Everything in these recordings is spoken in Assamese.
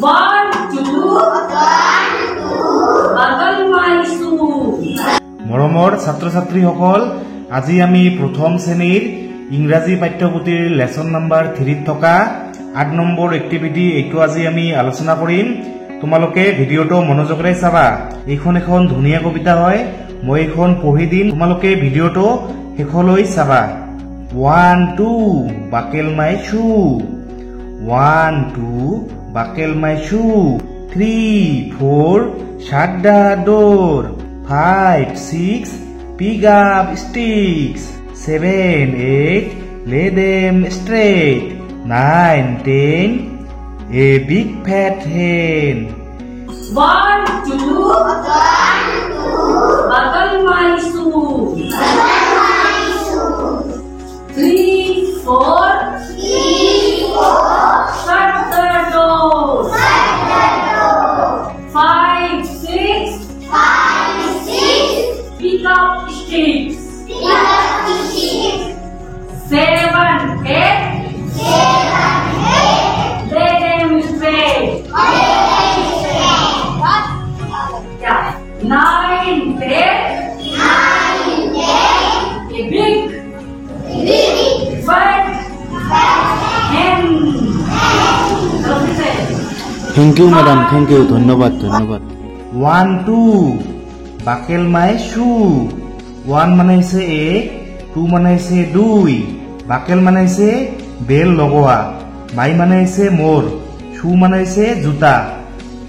1 2 বাগল মাই শু মৰমৰ ছাত্ৰ ছাত্ৰীসকল আজি আমি প্ৰথম শ্ৰেণীৰ ইংৰাজী পাঠ্যপুথিৰ লেসন নাম্বাৰ 3 থকা 8 নম্বৰ এক্টিভিটি এইটো আজি আমি আলোচনা কৰিম তোমালোকে ভিডিওটো মনোযোগৰে চাবা এইখন এখন ধুনীয়া কবিতা হয় মই এইখন পঢ়ি দিম তোমালোকে ভিডিওটো শেষলৈ চাবা 1 2 buckle my shoe 1 2 buckle my shoe 3 4 shut the door 5 6 pick up sticks 7 8 lay them straight 9 10 a big fat hen 1 2 buckle my shoe 3 4 shut the door 5 6 pick up sticks 7 8 lay them straight 9 10 a big fat hen Thank you, madam. Thank you. ধন্যবাদ ধন্যবাদ 1 2 buckle my shoe 1 মানে হৈছে 1 2 মানে হৈছে 2 buckle মানে হৈছে বেল লগোৱা my মানে হৈছে মোৰ shoe মানে হৈছে জোতা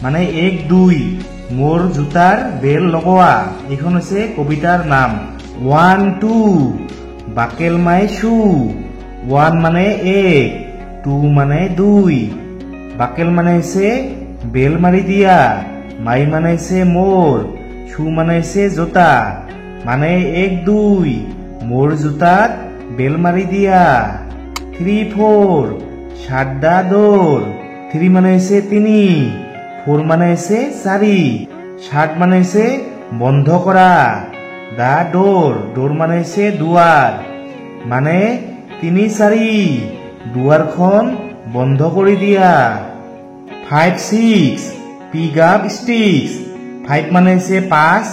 মানে 1 2 মোৰ জোতাৰ বেল লগোৱা এইখন হৈছে কবিতাৰ নাম 1 2 buckle my shoe 1 মানে 1 2 মানে 2 বাকেল মানে হৈছে বেল মাৰি দিয়া মাই মানে হৈছে মোৰ শু মানে হৈছে জোতা মানে 1 2 মোৰ জোতাত বেল মাৰি দিয়া 3 4 shut the door 3 মানে হৈছে 3 4 মানে হৈছে 4 shut মানে হৈছে বন্ধ কৰা the door মানে হৈছে দুৱাৰ মানে 3 4 দুৱাৰখন বন্ধ কৰি দিয়া 5 6 pick up sticks 5 মানে হৈছে 5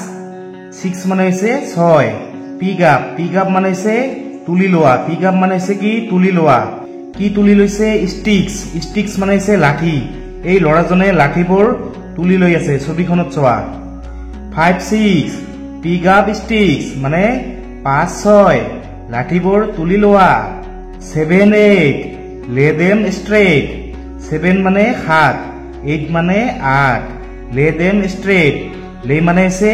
6 মানে হৈছে 6 pick up মানে হৈছে তুলি লোৱা pick up মানে হৈছে কি তুলি লোৱা কি তুলি লৈছে sticks মানে হৈছে লাঠি এই লৰাজনে লাঠিবোৰ তুলি লৈ আছে ছবিখনত চোৱা 5 6 pick up sticks মানে 5 6 লাঠিবোৰ তুলি লোৱা 7 8 lay them straight 7 মানে 7 8 মানে 8 lay them straight lay মানে হৈছে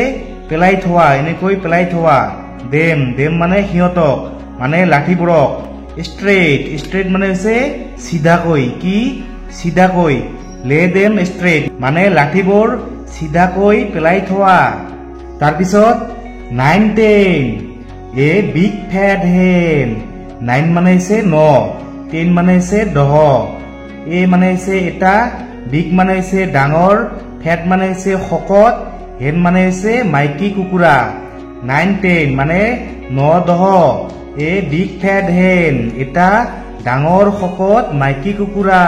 পেলাই থোৱা এনেকৈ পেলাই থোৱা them মানে সিহঁতক মানে লাঠিবোৰক straight মানে হৈছে সিধাকৈ কি সিধাকৈ lay them straight মানে লাঠিবোৰ সিধাকৈ পেলাই থোৱা তাৰ পিছত 9 10 a big fat hen 9 মানে হৈছে 9 10 মানে হৈছে 10 এ মানে হৈছে এটা বিগ মানে হৈছে ডাঙৰ ফেট মানে হৈছে শকত হেন মানে হৈছে মাইকী কুকুৰা 9 10 মানে 9 10 এ বিগ ফেট হেন এটা ডাঙৰ শকত মাইকী কুকুৰা